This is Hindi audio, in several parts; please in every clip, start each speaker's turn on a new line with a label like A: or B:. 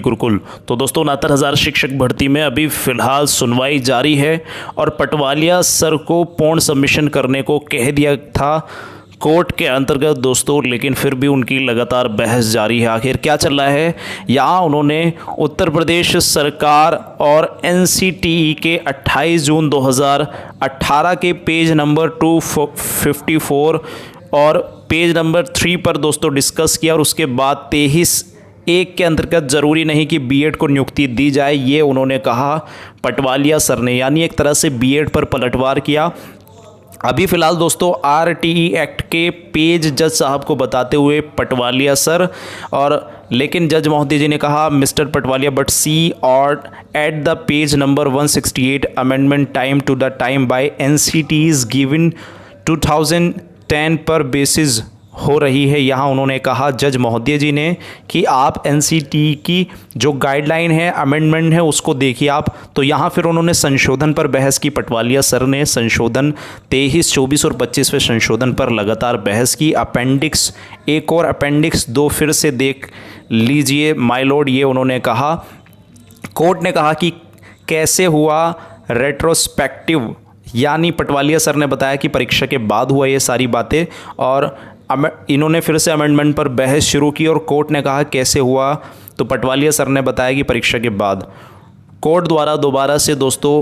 A: गुरुकुल। तो दोस्तों 69,000 शिक्षक भर्ती में अभी फ़िलहाल सुनवाई जारी है और पटवालिया सर को पूर्ण सबमिशन करने को कह दिया था कोर्ट के अंतर्गत दोस्तों, लेकिन फिर भी उनकी लगातार बहस जारी है। आखिर क्या चल रहा है? यहाँ उन्होंने उत्तर प्रदेश सरकार और एनसीटीई के 28 जून 2018 के पेज नंबर 254 और पेज नंबर 3 पर दोस्तों डिस्कस किया और उसके बाद 23(1) के अंतर्गत ज़रूरी नहीं कि बीएड को नियुक्ति दी जाए, ये उन्होंने कहा पटवालिया सर ने, यानी एक तरह से बीएड पर पलटवार किया। अभी फ़िलहाल दोस्तों आरटीई एक्ट के पेज जज साहब को बताते हुए पटवालिया सर लेकिन जज महोदय जी ने कहा मिस्टर पटवालिया बट सी और at the page number 168 amendment time to the time by NCT is given 2010 पर बेसिस हो रही है। यहाँ उन्होंने कहा जज महोदय जी ने कि आप एनसीटी की जो गाइडलाइन है, अमेंडमेंट है, उसको देखिए आप। तो यहाँ फिर उन्होंने संशोधन पर बहस की। पटवालिया सर ने संशोधन 23, 24 और 25वें संशोधन पर लगातार बहस की। अपेंडिक्स 1 और अपेंडिक्स 2 फिर से देख लीजिए माय लॉर्ड, ये उन्होंने कहा। कोर्ट ने कहा कि कैसे हुआ रेट्रोस्पेक्टिव, यानी पटवालिया सर ने बताया कि परीक्षा के बाद हुआ ये सारी बातें, और इन्होंने फिर से अमेंडमेंट पर बहस शुरू की और कोर्ट ने कहा कैसे हुआ, तो पटवालिया सर ने बताया कि परीक्षा के बाद। कोर्ट द्वारा दोबारा से दोस्तों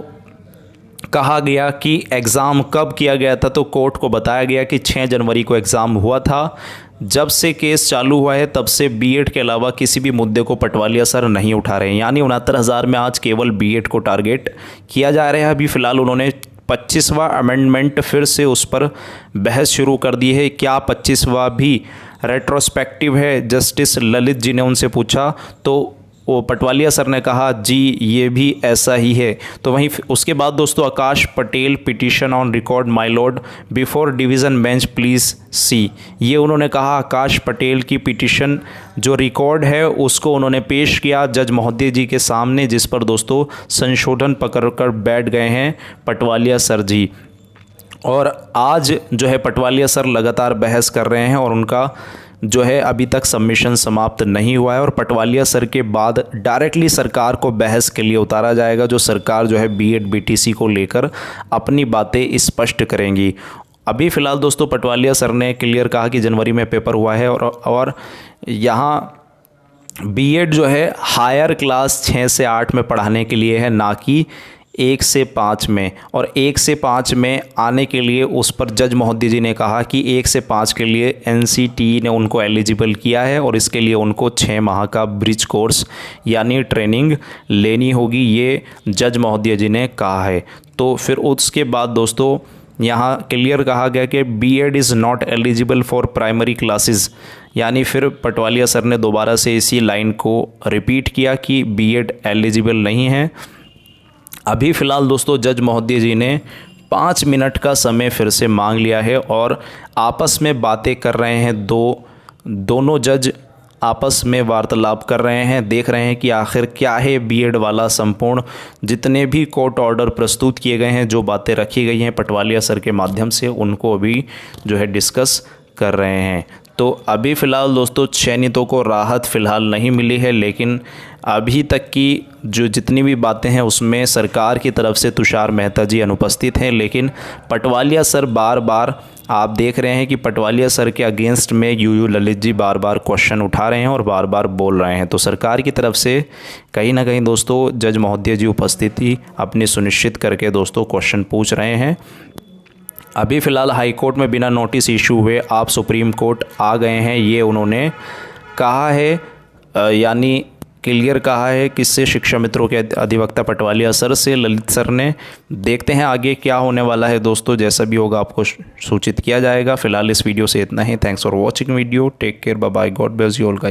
A: कहा गया कि एग्ज़ाम कब किया गया था, तो कोर्ट को बताया गया कि 6 जनवरी को एग्ज़ाम हुआ था। जब से केस चालू हुआ है तब से बीएड के अलावा किसी भी मुद्दे को पटवालिया सर नहीं उठा रहे हैं, यानी 69,000 में आज केवल बीएड को टारगेट किया जा रहा है। अभी फ़िलहाल उन्होंने 25वां अमेंडमेंट फिर से उस पर बहस शुरू कर दी है। क्या 25वां भी रेट्रोस्पेक्टिव है? जस्टिस ललित जी ने उनसे पूछा, तो वो पटवालिया सर ने कहा जी ये भी ऐसा ही है। तो वहीं उसके बाद दोस्तों Akash Patel petition on record my lord before division bench please see, ये उन्होंने कहा आकाश पटेल की पिटीशन जो रिकॉर्ड है उसको उन्होंने पेश किया जज महोदय जी के सामने, जिस पर दोस्तों संशोधन पकड़कर बैठ गए हैं पटवालिया सर जी। और आज जो है पटवालिया सर लगातार बहस कर रहे हैं और उनका जो है अभी तक सबमिशन समाप्त नहीं हुआ है और पटवालिया सर के बाद डायरेक्टली सरकार को बहस के लिए उतारा जाएगा, जो सरकार जो है बीएड बीटीसी को लेकर अपनी बातें स्पष्ट करेंगी। अभी फ़िलहाल दोस्तों पटवालिया सर ने क्लियर कहा कि जनवरी में पेपर हुआ है और यहाँ बीएड जो है हायर क्लास 6 से 8 में पढ़ाने के लिए है, ना कि 1 से 5 में। और 1 से 5 में आने के लिए उस पर जज महोदय जी ने कहा कि 1 से 5 के लिए एनसीटी ने उनको एलिजिबल किया है और इसके लिए उनको 6 माह का ब्रिज कोर्स यानी ट्रेनिंग लेनी होगी, ये जज महोदय जी ने कहा है। तो फिर उसके बाद दोस्तों यहाँ क्लियर कहा गया कि BEd is not eligible for primary classes, यानी फिर पटवालिया सर ने दोबारा से इसी लाइन को रिपीट किया कि बीएड एलिजिबल नहीं है। अभी फ़िलहाल दोस्तों जज महोदय जी ने 5 मिनट का समय फिर से मांग लिया है और आपस में बातें कर रहे हैं। दोनों जज आपस में वार्तालाप कर रहे हैं, देख रहे हैं कि आखिर क्या है बीएड वाला संपूर्ण जितने भी कोर्ट ऑर्डर प्रस्तुत किए गए हैं, जो बातें रखी गई हैं पटवालिया सर के माध्यम से, उनको अभी जो है डिस्कस कर रहे हैं। तो अभी फ़िलहाल दोस्तों चयनितों को राहत फ़िलहाल नहीं मिली है, लेकिन अभी तक की जो जितनी भी बातें हैं उसमें सरकार की तरफ से तुषार मेहता जी अनुपस्थित हैं, लेकिन पटवालिया सर बार बार आप देख रहे हैं कि पटवालिया सर के अगेंस्ट में यूयू ललित जी बार बार क्वेश्चन उठा रहे हैं और बार बार बोल रहे हैं। तो सरकार की तरफ से कहीं ना कहीं दोस्तों जज महोदय जी उपस्थिति अपनी सुनिश्चित करके दोस्तों क्वेश्चन पूछ रहे हैं। अभी फ़िलहाल हाई कोर्ट में बिना नोटिस इशू हुए आप सुप्रीम कोर्ट आ गए हैं, ये उन्होंने कहा है, यानी क्लियर कहा है किससे, शिक्षा मित्रों के अधिवक्ता पटवालिया सर से ललित सर ने। देखते हैं आगे क्या होने वाला है दोस्तों, जैसा भी होगा आपको सूचित किया जाएगा। फिलहाल इस वीडियो से इतना ही। Thanks for watching video, take care, bye bye, God bless you all guys.